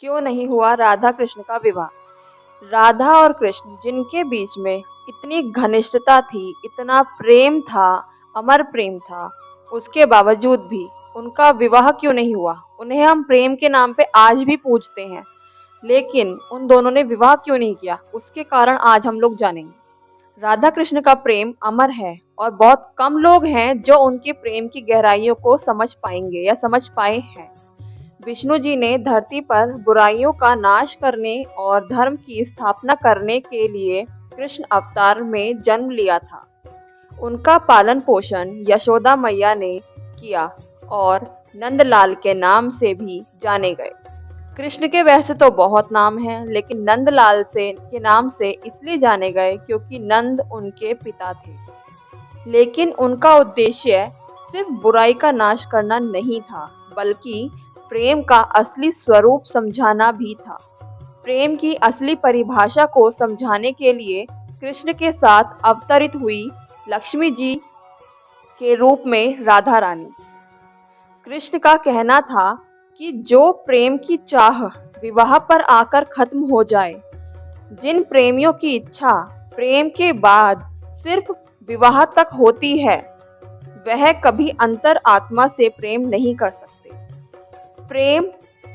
क्यों नहीं हुआ राधा कृष्ण का विवाह। राधा और कृष्ण जिनके बीच में इतनी घनिष्ठता थी, इतना प्रेम था, अमर प्रेम था, उसके बावजूद भी उनका विवाह क्यों नहीं हुआ। उन्हें हम प्रेम के नाम पे आज भी पूजते हैं, लेकिन उन दोनों ने विवाह क्यों नहीं किया, उसके कारण आज हम लोग जानेंगे। राधा कृष्ण का प्रेम अमर है और बहुत कम लोग हैं जो उनके प्रेम की गहराइयों को समझ पाएंगे या समझ पाए हैं। विष्णु जी ने धरती पर बुराइयों का नाश करने और धर्म की स्थापना करने के लिए कृष्ण अवतार में जन्म लिया था। उनका पालन पोषण यशोदा मैया ने किया और नंदलाल के नाम से भी जाने गए। कृष्ण के वैसे तो बहुत नाम हैं, लेकिन नंदलाल से के नाम से इसलिए जाने गए क्योंकि नंद उनके पिता थे। लेकिन उनका उद्देश्य सिर्फ बुराई का नाश करना नहीं था, बल्कि प्रेम का असली स्वरूप समझाना भी था। प्रेम की असली परिभाषा को समझाने के लिए कृष्ण के साथ अवतरित हुई लक्ष्मी जी के रूप में राधा रानी। कृष्ण का कहना था कि जो प्रेम की चाह विवाह पर आकर खत्म हो जाए, जिन प्रेमियों की इच्छा प्रेम के बाद सिर्फ विवाह तक होती है, वह कभी अंतर आत्मा से प्रेम नहीं कर सकते। प्रेम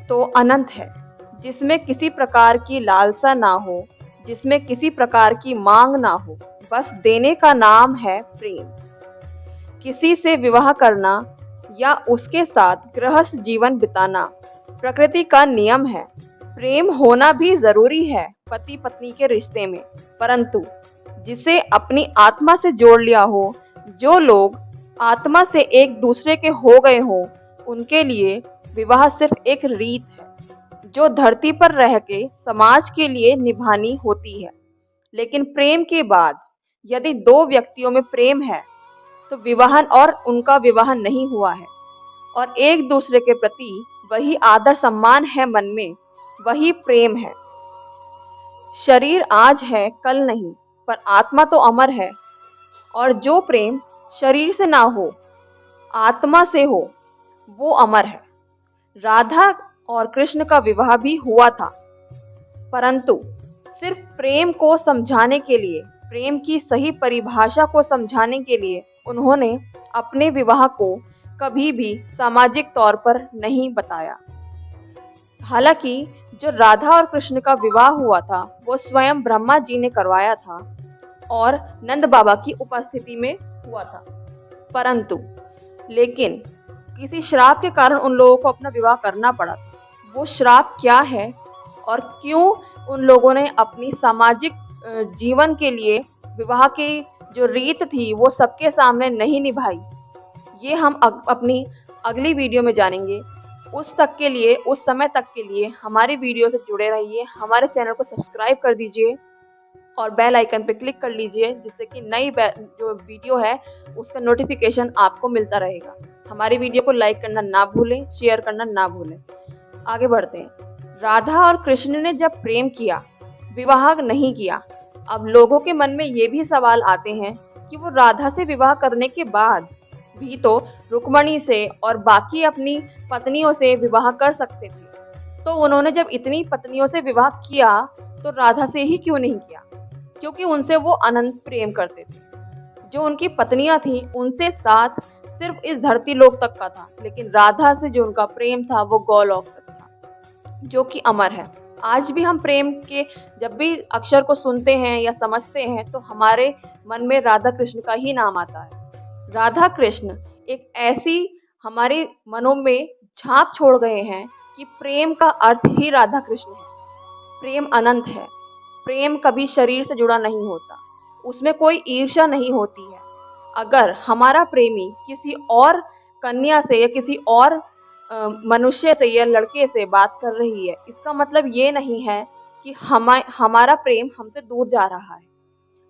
तो अनंत है, जिसमें किसी प्रकार की लालसा ना हो, जिसमें किसी प्रकार की मांग ना हो, बस देने का नाम है प्रेम। किसी से विवाह करना या उसके साथ गृहस्थ जीवन बिताना प्रकृति का नियम है। प्रेम होना भी जरूरी है पति पत्नी के रिश्ते में, परंतु जिसे अपनी आत्मा से जोड़ लिया हो, जो लोग आत्मा से एक दूसरे के हो गए हों, उनके लिए विवाह सिर्फ एक रीत है जो धरती पर रह के समाज के लिए निभानी होती है। लेकिन प्रेम के बाद यदि दो व्यक्तियों में प्रेम है तो विवाह और उनका विवाह नहीं हुआ है, और एक दूसरे के प्रति वही आदर सम्मान है मन में, वही प्रेम है। शरीर आज है कल नहीं, पर आत्मा तो अमर है। और जो प्रेम शरीर से ना हो, आत्मा से हो, वो अमर है। राधा और कृष्ण का विवाह भी हुआ था, परंतु सिर्फ प्रेम को समझाने के लिए, प्रेम की सही परिभाषा को समझाने के लिए उन्होंने अपने विवाह को कभी भी सामाजिक तौर पर नहीं बताया। हालांकि जो राधा और कृष्ण का विवाह हुआ था वो स्वयं ब्रह्मा जी ने करवाया था और नंद बाबा की उपस्थिति में हुआ था, परंतु लेकिन किसी श्राप के कारण उन लोगों को अपना विवाह करना पड़ा था। वो श्राप क्या है और क्यों उन लोगों ने अपनी सामाजिक जीवन के लिए विवाह की जो रीत थी वो सबके सामने नहीं निभाई, ये हम अपनी अगली वीडियो में जानेंगे। उस समय तक के लिए हमारी वीडियो से जुड़े रहिए, हमारे चैनल को सब्सक्राइब कर दीजिए और बेल आइकन पर क्लिक कर लीजिए, जिससे कि नई जो वीडियो है उसका नोटिफिकेशन आपको मिलता रहेगा। हमारी वीडियो को लाइक करना ना भूलें, शेयर करना ना भूलें। आगे बढ़ते हैं। राधा और कृष्ण ने जब प्रेम किया, विवाह नहीं किया। अब लोगों के मन में ये भी सवाल आते हैं कि वो राधा से विवाह करने के बाद भी तो रुक्मणी से और बाकी अपनी पत्नियों से विवाह कर सकते थे, तो उन्होंने जब इतनी पत्नियों से विवाह किया तो राधा से ही क्यों नहीं किया? क्योंकि उनसे वो अनंत प्रेम करते थे। जो उनकी पत्नियां थीं उनसे साथ सिर्फ इस धरती लोक तक का था, लेकिन राधा से जो उनका प्रेम था वो गौलोक तक था, जो कि अमर है। आज भी हम प्रेम के जब भी अक्षर को सुनते हैं या समझते हैं तो हमारे मन में राधा कृष्ण का ही नाम आता है। राधा कृष्ण एक ऐसी हमारे मनों में छाप छोड़ गए हैं कि प्रेम का अर्थ ही राधा कृष्ण है। प्रेम अनंत है। प्रेम कभी शरीर से जुड़ा नहीं होता, उसमें कोई ईर्ष्या नहीं होती है। अगर हमारा प्रेमी किसी और कन्या से या किसी और मनुष्य से या लड़के से बात कर रही है, इसका मतलब ये नहीं है कि हमारा प्रेम हमसे दूर जा रहा है,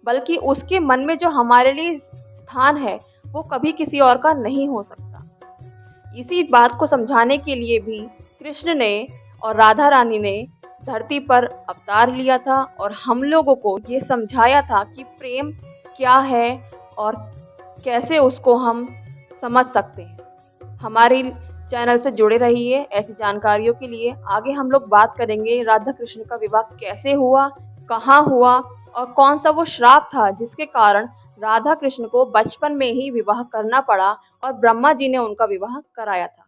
बल्कि उसके मन में जो हमारे लिए स्थान है वो कभी किसी और का नहीं हो सकता। इसी बात को समझाने के लिए भी कृष्ण ने और राधा रानी ने धरती पर अवतार लिया था और हम लोगों को ये समझाया था कि प्रेम क्या है और कैसे उसको हम समझ सकते हैं। हमारी चैनल से जुड़े रहिए ऐसी जानकारियों के लिए। आगे हम लोग बात करेंगे राधा कृष्ण का विवाह कैसे हुआ, कहाँ हुआ और कौन सा वो श्राप था जिसके कारण राधा कृष्ण को बचपन में ही विवाह करना पड़ा और ब्रह्मा जी ने उनका विवाह कराया था।